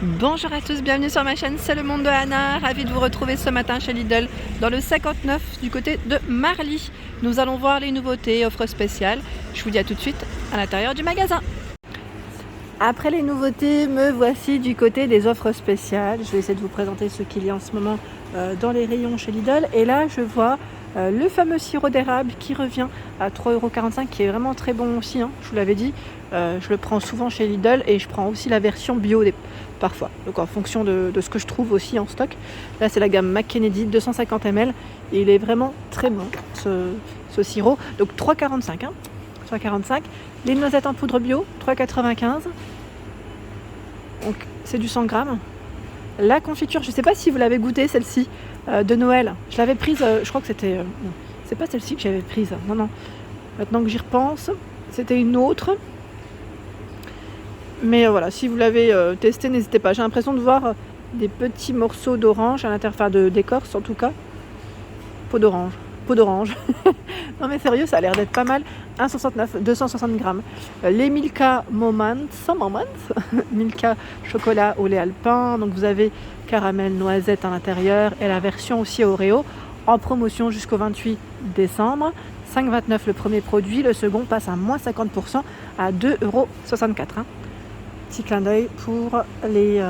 Bonjour à tous, bienvenue sur ma chaîne, c'est le monde de Anna. Ravi de vous retrouver ce matin chez Lidl dans le 59 du côté de Marly. Nous allons voir les nouveautés, offres spéciales. Je vous dis à tout de suite à l'intérieur du magasin. Après les nouveautés, me voici du côté des offres spéciales. Je vais essayer de vous présenter ce qu'il y a en ce moment dans les rayons chez Lidl. Et là, je vois le fameux sirop d'érable qui revient à 3,45 €, qui est vraiment très bon aussi, hein, je vous l'avais dit. Je le prends souvent chez Lidl et je prends aussi la version bio parfois. Donc en fonction de ce que je trouve aussi en stock. Là, c'est la gamme McKennedy 250 ml. Et il est vraiment très bon, ce sirop. Donc 3,45 €. Hein. 3,45 €. Les noisettes en poudre bio, 3,95 €. Donc c'est du 100 grammes. La confiture, je ne sais pas si vous l'avez goûté celle-ci de Noël. Je l'avais prise, je crois que c'était... c'est pas celle-ci que j'avais prise. Non. Maintenant que j'y repense, c'était une autre. Mais voilà, si vous l'avez testé, n'hésitez pas. J'ai l'impression de voir des petits morceaux d'orange à l'intérieur, enfin d'écorce en tout cas. Peau d'orange. Non mais sérieux, ça a l'air d'être pas mal. 1,69 €, 260 grammes. Les Milka Moments, Milka chocolat au lait alpin. Donc vous avez caramel noisette à l'intérieur et la version aussi Oreo en promotion jusqu'au 28 décembre. 5,29 € le premier produit, le second passe à moins 50% à 2,64 €. Hein. Petit clin d'œil pour les,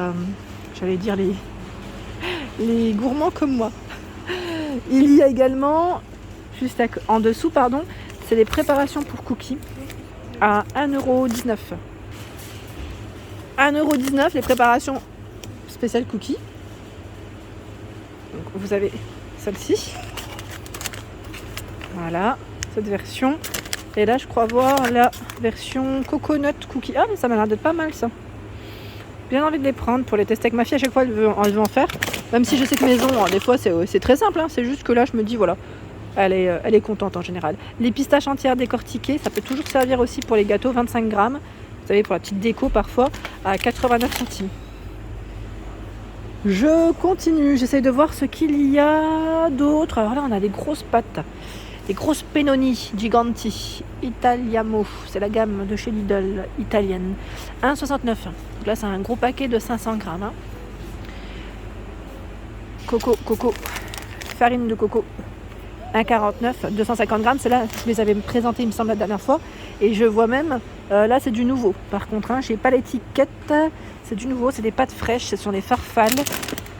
les gourmands comme moi. Il y a également, juste en dessous, c'est les préparations pour cookies à 1,19 €. 1,19 € les préparations spéciales cookies. Donc vous avez celle-ci. Voilà, cette version. Et là, je crois voir la version coconut cookie. Ah, mais ça m'a l'air d'être pas mal, ça. Bien envie de les prendre pour les tester avec ma fille. À chaque fois, elle veut en faire. Même si je sais que maison, des fois, c'est très simple. Hein. C'est juste que là, je me dis, voilà, elle est contente en général. Les pistaches entières décortiquées, ça peut toujours servir aussi pour les gâteaux, 25 grammes. Vous savez, pour la petite déco, parfois, à 89 centimes. Je continue. J'essaye de voir ce qu'il y a d'autre. Alors là, on a des grosses pâtes. Des grosses Pennoni Giganti Italiamo, c'est la gamme de chez Lidl italienne. 1,69 €. Donc là, c'est un gros paquet de 500 grammes. Hein. Coco, farine de coco. 1,49 €, 250 grammes. C'est là, je les avais présentés, il me semble, la dernière fois. Et je vois même, là, c'est du nouveau. Par contre, je n'ai pas l'étiquette. C'est du nouveau, c'est des pâtes fraîches. Ce sont des farfales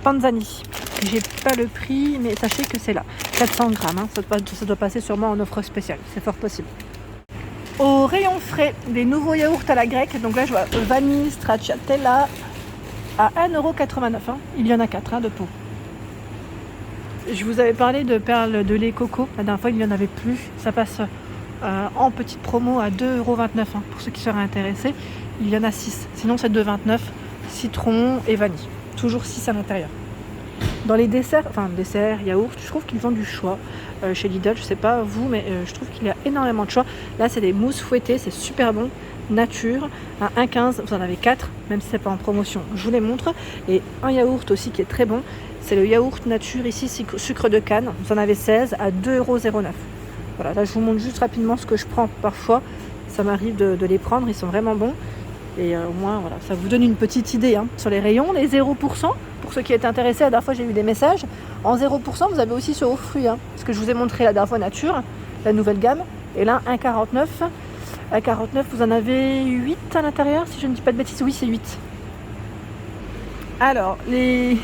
Panzani. J'ai pas le prix, mais sachez que c'est là. 400 grammes, hein. Ça doit passer sûrement en offre spéciale, c'est fort possible. Au rayon frais, des nouveaux yaourts à la grecque. Donc là, je vois vanille, stracciatella à 1,89 €. Hein. Il y en a 4 de pots. Je vous avais parlé de perles de lait coco. La dernière fois, il n'y en avait plus. Ça passe en petite promo à 2,29 €. Hein. Pour ceux qui seraient intéressés, il y en a 6. Sinon, c'est 2,29 €. Citron et vanille. Toujours 6 à l'intérieur. Dans les desserts, yaourts, je trouve qu'ils ont du choix chez Lidl. Je sais pas vous, mais je trouve qu'il y a énormément de choix. Là, c'est des mousses fouettées, c'est super bon. Nature, à 1,15 €, vous en avez 4, même si c'est pas en promotion. Je vous les montre. Et un yaourt aussi qui est très bon, c'est le yaourt nature, ici, sucre de canne. Vous en avez 16 à 2,09 €. Voilà, là, je vous montre juste rapidement ce que je prends parfois. Ça m'arrive de les prendre, ils sont vraiment bons. Et au moins, voilà, ça vous donne une petite idée sur les rayons. Les 0%, pour ceux qui étaient intéressés, la dernière fois j'ai eu des messages. En 0%, vous avez aussi ce haut fruit. Ce que je vous ai montré la dernière fois, nature, la nouvelle gamme. Et là, 1,49 €. À 49, vous en avez 8 à l'intérieur, si je ne dis pas de bêtises. Oui, c'est 8. Alors, les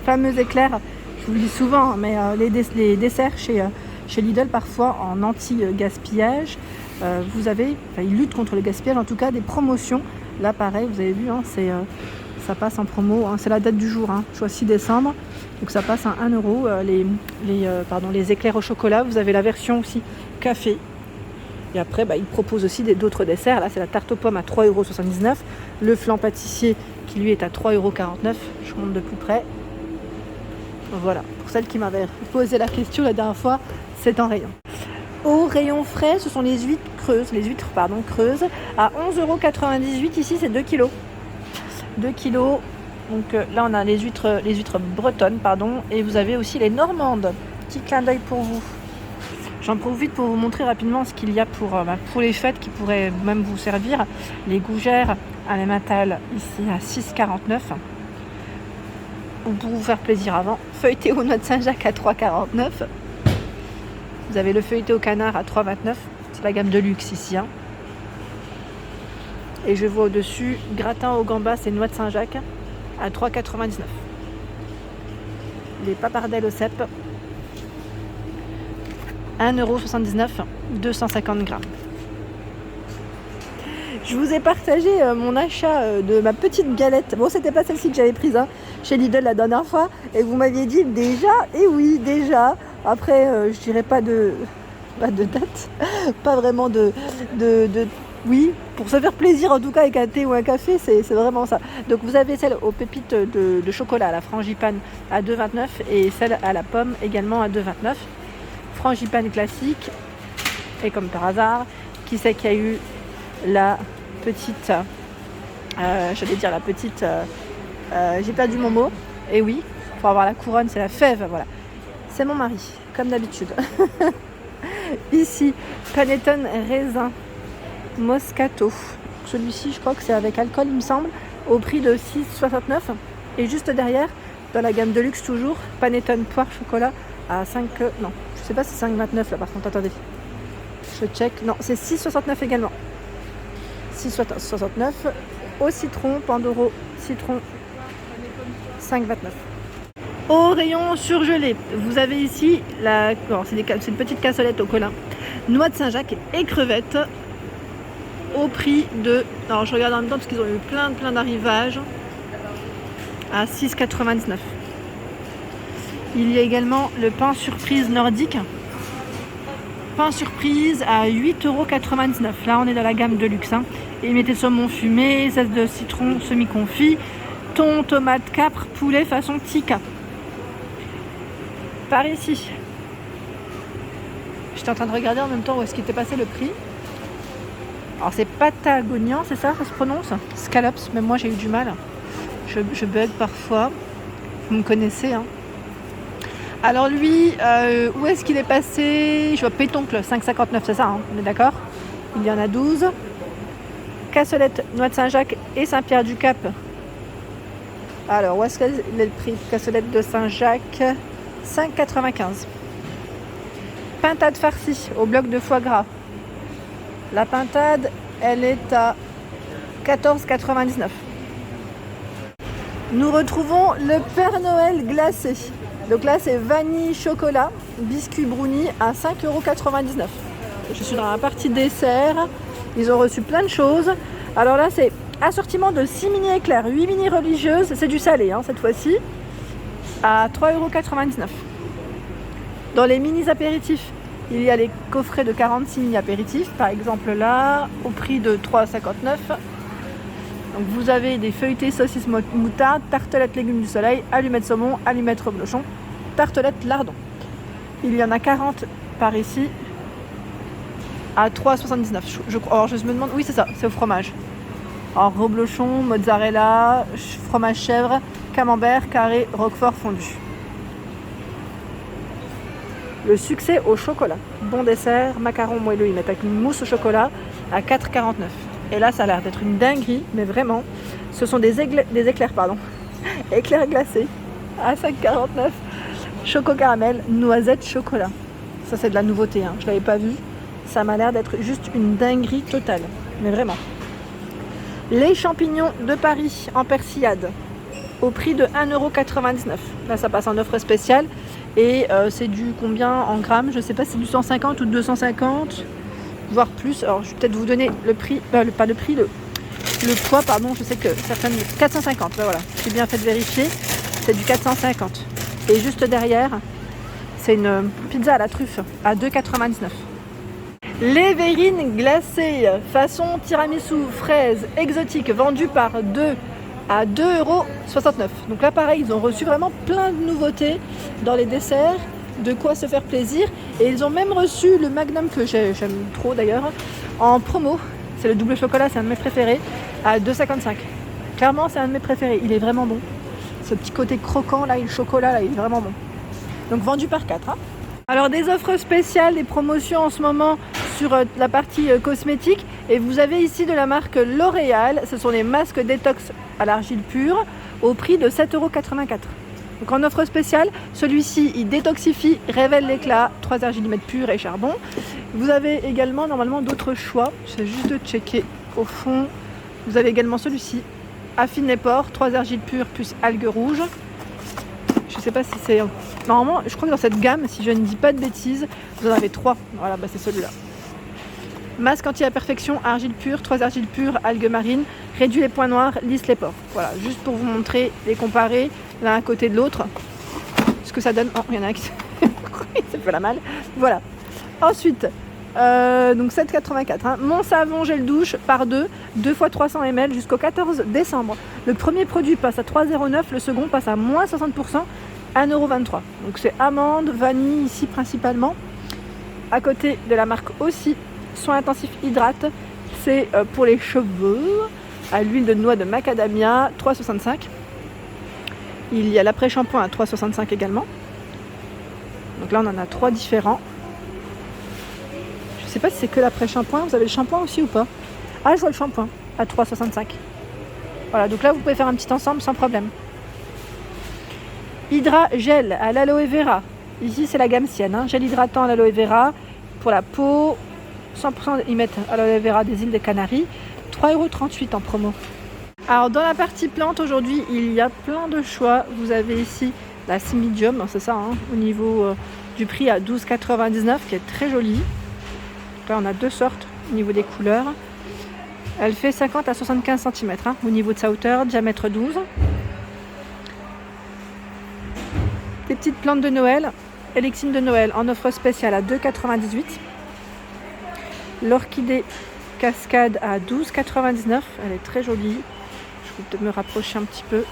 fameux éclairs, je vous le dis souvent, mais les desserts chez Lidl, parfois en anti-gaspillage, ils luttent contre le gaspillage, en tout cas des promotions. Là, pareil, vous avez vu, ça passe en promo. C'est la date du jour, soit 6 décembre. Donc ça passe à 1 €. Les éclairs au chocolat, vous avez la version aussi café. Et après, ils proposent aussi d'autres desserts. Là, c'est la tarte aux pommes à 3,79 €. Le flan pâtissier qui, lui, est à 3,49 €. Je montre de plus près. Voilà, pour celle qui m'avait posé la question la dernière fois, c'est en rayon. Au rayon frais, ce sont les huîtres creuses, à 11,98 €. Ici, c'est 2 kg. 2 kg. Donc là, on a les huîtres bretonnes, et vous avez aussi les normandes. Petit clin d'œil pour vous. J'en profite pour vous montrer rapidement ce qu'il y a pour les fêtes qui pourraient même vous servir. Les gougères à l'emmental ici à 6,49 €. pour vous faire plaisir avant. Feuilleté aux noix de Saint-Jacques à 3,49. Vous avez le feuilleté au canard à 3,29. C'est la gamme de luxe ici. Et je vois au-dessus gratin au gambas et noix de Saint-Jacques à 3,99. Les papardelles au cèpe 1,79 €, 250 grammes. Je vous ai partagé mon achat de ma petite galette. Bon, c'était pas celle-ci que j'avais prise chez Lidl la dernière fois. Et vous m'aviez dit déjà, et oui, déjà. Après, je dirais pas de date, pas vraiment de oui, pour se faire plaisir en tout cas avec un thé ou un café, c'est vraiment ça. Donc vous avez celle aux pépites de chocolat, la frangipane à 2,29 et celle à la pomme également à 2,29. Frangipane classique. Et comme par hasard, qui c'est qu'il y a eu la petite, j'ai perdu mon mot, et oui, pour avoir la couronne, c'est la fève, voilà. C'est mon mari, comme d'habitude. Ici, panettone raisin Moscato. Celui-ci, je crois que c'est avec alcool, il me semble, au prix de 6,69. Et juste derrière, dans la gamme de luxe toujours, panettone poire chocolat à 5... Non, je sais pas si c'est 5,29 là par contre, attendez. Je check. Non, c'est 6,69 également. 6,69. Au citron, Pandoro, citron, 5,29. Au rayon surgelé, vous avez ici, c'est une petite cassolette au colin, noix de Saint-Jacques et crevettes au prix de, alors je regarde en même temps parce qu'ils ont eu plein d'arrivages, à 6,99. Il y a également le pain surprise nordique, pain surprise à 8,99 €. Là on est dans la gamme de luxe. Et ils mettaient saumon fumé, zeste de citron semi-confit, thon, tomate, capre, poulet façon tikka. Par ici, j'étais en train de regarder en même temps où est-ce qu'il était passé le prix. Alors c'est Patagonian, c'est ça se prononce? Scallops, même moi j'ai eu du mal. Je bug parfois. Vous me connaissez. Alors lui, où est-ce qu'il est passé? Je vois pétoncle, 5,59, c'est ça, on est d'accord? Il y en a 12. Cassolette, noix de Saint-Jacques et Saint-Pierre-du-Cap. Alors, où est-ce qu'il est le prix? Cassolette de Saint-Jacques, 5,95. Pintade farcie au bloc de foie gras. La pintade, elle est à 14,99. Nous retrouvons le Père Noël glacé. Donc là, c'est vanille chocolat, biscuit brownie à 5,99 €. Je suis dans la partie dessert. Ils ont reçu plein de choses. Alors là, c'est assortiment de 6 mini éclairs, 8 mini religieuses. C'est du salé cette fois-ci. À 3,99 €. Dans les mini apéritifs, il y a les coffrets de 46 mini apéritifs. Par exemple là, au prix de 3,59 €. Donc vous avez des feuilletés saucisses moutarde, tartelettes légumes du soleil, allumettes saumon, allumettes reblochon, tartelettes lardon. Il y en a 40 par ici à 3,79 €. Alors je me demande, oui c'est ça, c'est au fromage. Alors reblochon, mozzarella, fromage chèvre, camembert, carré, roquefort fondu. Le succès au chocolat. Bon dessert, macaron moelleux, ils mettent avec une mousse au chocolat à 4,49 €. Et là, ça a l'air d'être une dinguerie, mais vraiment. Ce sont des éclairs, éclairs glacés à 5,49 €. Choco caramel, noisette, chocolat. Ça, c'est de la nouveauté, je ne l'avais pas vu. Ça m'a l'air d'être juste une dinguerie totale. Mais vraiment. Les champignons de Paris en persillade au prix de 1,99 €. Là, ça passe en offre spéciale. Et c'est du combien en grammes? Je ne sais pas si c'est du 150 ou 250. Voire plus. Alors je vais peut-être vous donner le prix, le poids, pardon, je sais que certaines... 450, voilà, j'ai bien fait de vérifier, c'est du 450. Et juste derrière, c'est une pizza à la truffe, à 2,99 €. Les verrines glacées, façon tiramisu, fraise, exotique, vendues par 2 à 2,69 €. Donc là pareil, ils ont reçu vraiment plein de nouveautés dans les desserts. De quoi se faire plaisir, et ils ont même reçu le Magnum que j'aime trop d'ailleurs en promo. C'est le double chocolat, c'est un de mes préférés, à 2,55 €. Clairement c'est un de mes préférés, il est vraiment bon. Ce petit côté croquant là, et le chocolat là, il est vraiment bon. Donc vendu par 4. Alors des offres spéciales, des promotions en ce moment sur la partie cosmétique, et vous avez ici de la marque L'Oréal, ce sont les masques détox à l'argile pure au prix de 7,84 €. Donc en offre spéciale, celui-ci il détoxifie, révèle l'éclat, 3 argilimètres purs et charbon. Vous avez également normalement d'autres choix, c'est juste de checker au fond. Vous avez également celui-ci, affine les pores, 3 argiles pures plus algues rouges. Je sais pas si c'est... Normalement, je crois que dans cette gamme, si je ne dis pas de bêtises, vous en avez 3. Voilà, bah c'est celui-là. Masque anti-imperfection, argile pure, 3 argiles pures, algues marines, réduit les points noirs, lisse les pores. Voilà, juste pour vous montrer et comparer l'un à côté de l'autre ce que ça donne. Oh, il y en a un qui ça fait la mal. Voilà. Ensuite, donc 7,84. Hein. Mon savon gel douche par 2 x 300 ml jusqu'au 14 décembre. Le premier produit passe à 3,09, le second passe à moins 60%, 1,23 €. Donc c'est amande, vanille ici principalement. À côté de la marque aussi, soin intensif hydrate, c'est pour les cheveux, à l'huile de noix de macadamia, 3,65. Il y a l'après-shampoing à 3,65 également. Donc là on en a 3 différents. Je sais pas si c'est que l'après-shampoing, vous avez le shampoing aussi ou pas? Ah, je vois le shampoing à 3,65. Voilà, donc là vous pouvez faire un petit ensemble sans problème. Hydra gel à l'aloe vera. Ici c'est la gamme sienne, hein. Gel hydratant à l'aloe vera pour la peau. 100% ils mettent aloe vera des îles des Canaries. 3,38 € en promo. Alors dans la partie plante aujourd'hui il y a plein de choix. Vous avez ici la Simidium, c'est ça, hein, au niveau du prix à 12,99 qui est très jolie. Là on a 2 sortes au niveau des couleurs. Elle fait 50 à 75 cm hein, au niveau de sa hauteur, diamètre 12. Des petites plantes de Noël, Elexine de Noël en offre spéciale à 2,98 €. L'orchidée cascade à 12,99 €. Elle est très jolie. Je vais peut-être me rapprocher un petit peu.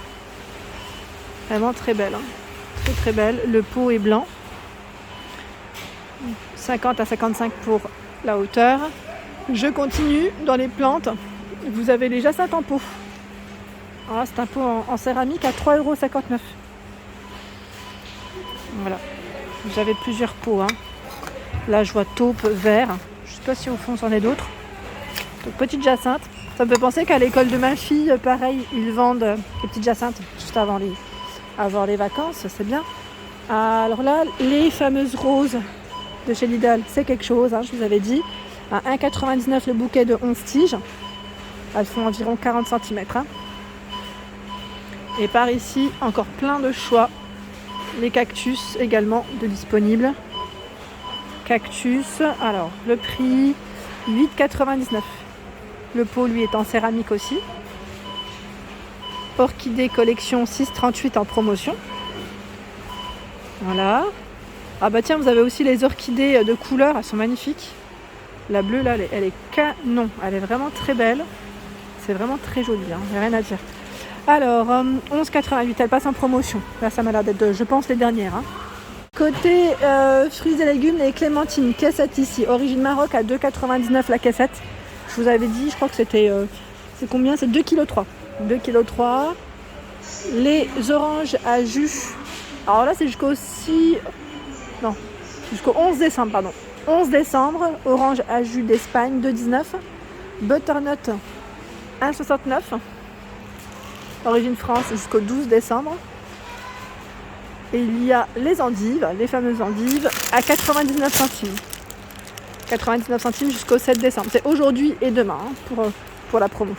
Vraiment très belle. Hein. Très très belle. Le pot est blanc. 50 à 55 pour la hauteur. Je continue dans les plantes. Vous avez les jacinthes en pot. Ah, c'est un pot en céramique à 3,59 €. Voilà. J'avais plusieurs pots. Hein. Là, je vois taupe, vert. Je ne sais pas si au fond, c'en est d'autres. Donc, petite jacinthe. Ça me fait penser qu'à l'école de ma fille, pareil, ils vendent des petites jacinthes juste avant les vacances. C'est bien. Alors là, les fameuses roses de chez Lidl, c'est quelque chose, hein, je vous avais dit. À 1,99 € le bouquet de 11 tiges. Elles font environ 40 cm. Hein. Et par ici, encore plein de choix. Les cactus également de disponibles. Cactus, alors le prix 8,99 €. Le pot lui est en céramique aussi. Orchidée collection 6,38 € en promotion. Voilà. Ah bah tiens, vous avez aussi les orchidées de couleur, elles sont magnifiques. La bleue là, elle est canon. Elle est vraiment très belle. C'est vraiment très joli, hein. Il n'y a rien à dire. Alors, 11,88 €, elle passe en promotion. Là, ça m'a l'air d'être, je pense, les dernières. Hein. Côté fruits et légumes, les clémentines, caissette ici, origine Maroc à 2,99 € la caissette. Je vous avais dit, je crois que c'était, c'est combien? C'est 2,3 kg. 2,3 kg. Les oranges à jus. Alors là, c'est jusqu'au 11 décembre, pardon. 11 décembre, orange à jus d'Espagne, 2,19 €. Butternut, 1,69 €. Origine France jusqu'au 12 décembre. Et il y a les endives, les fameuses endives, à 99 centimes. 99 centimes jusqu'au 7 décembre. C'est aujourd'hui et demain hein, pour la promo.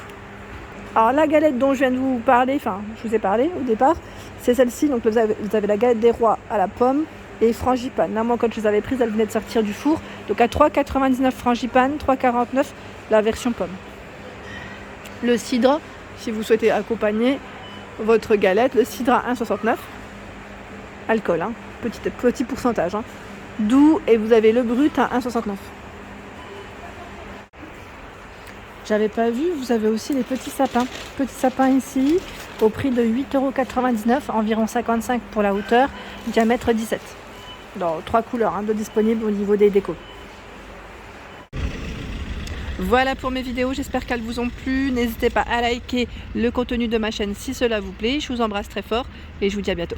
Alors la galette dont je viens de vous parler, enfin je vous ai parlé au départ, c'est celle-ci. Donc vous avez la galette des rois à la pomme et frangipane. Là, moi quand je les avais prises, elles venaient de sortir du four. Donc à 3,99 € frangipane, 3,49 € la version pomme. Le cidre, si vous souhaitez accompagner votre galette, le cidre à 1,69 €. Alcool, hein, petit pourcentage. Hein. Doux, et vous avez le brut à 1,69 €. J'avais pas vu, vous avez aussi les petits sapins. Petits sapins ici, au prix de 8,99 €, environ 55 pour la hauteur, diamètre 17. Dans 3 couleurs hein, de disponibles au niveau des décos. Voilà pour mes vidéos, j'espère qu'elles vous ont plu. N'hésitez pas à liker le contenu de ma chaîne si cela vous plaît. Je vous embrasse très fort et je vous dis à bientôt.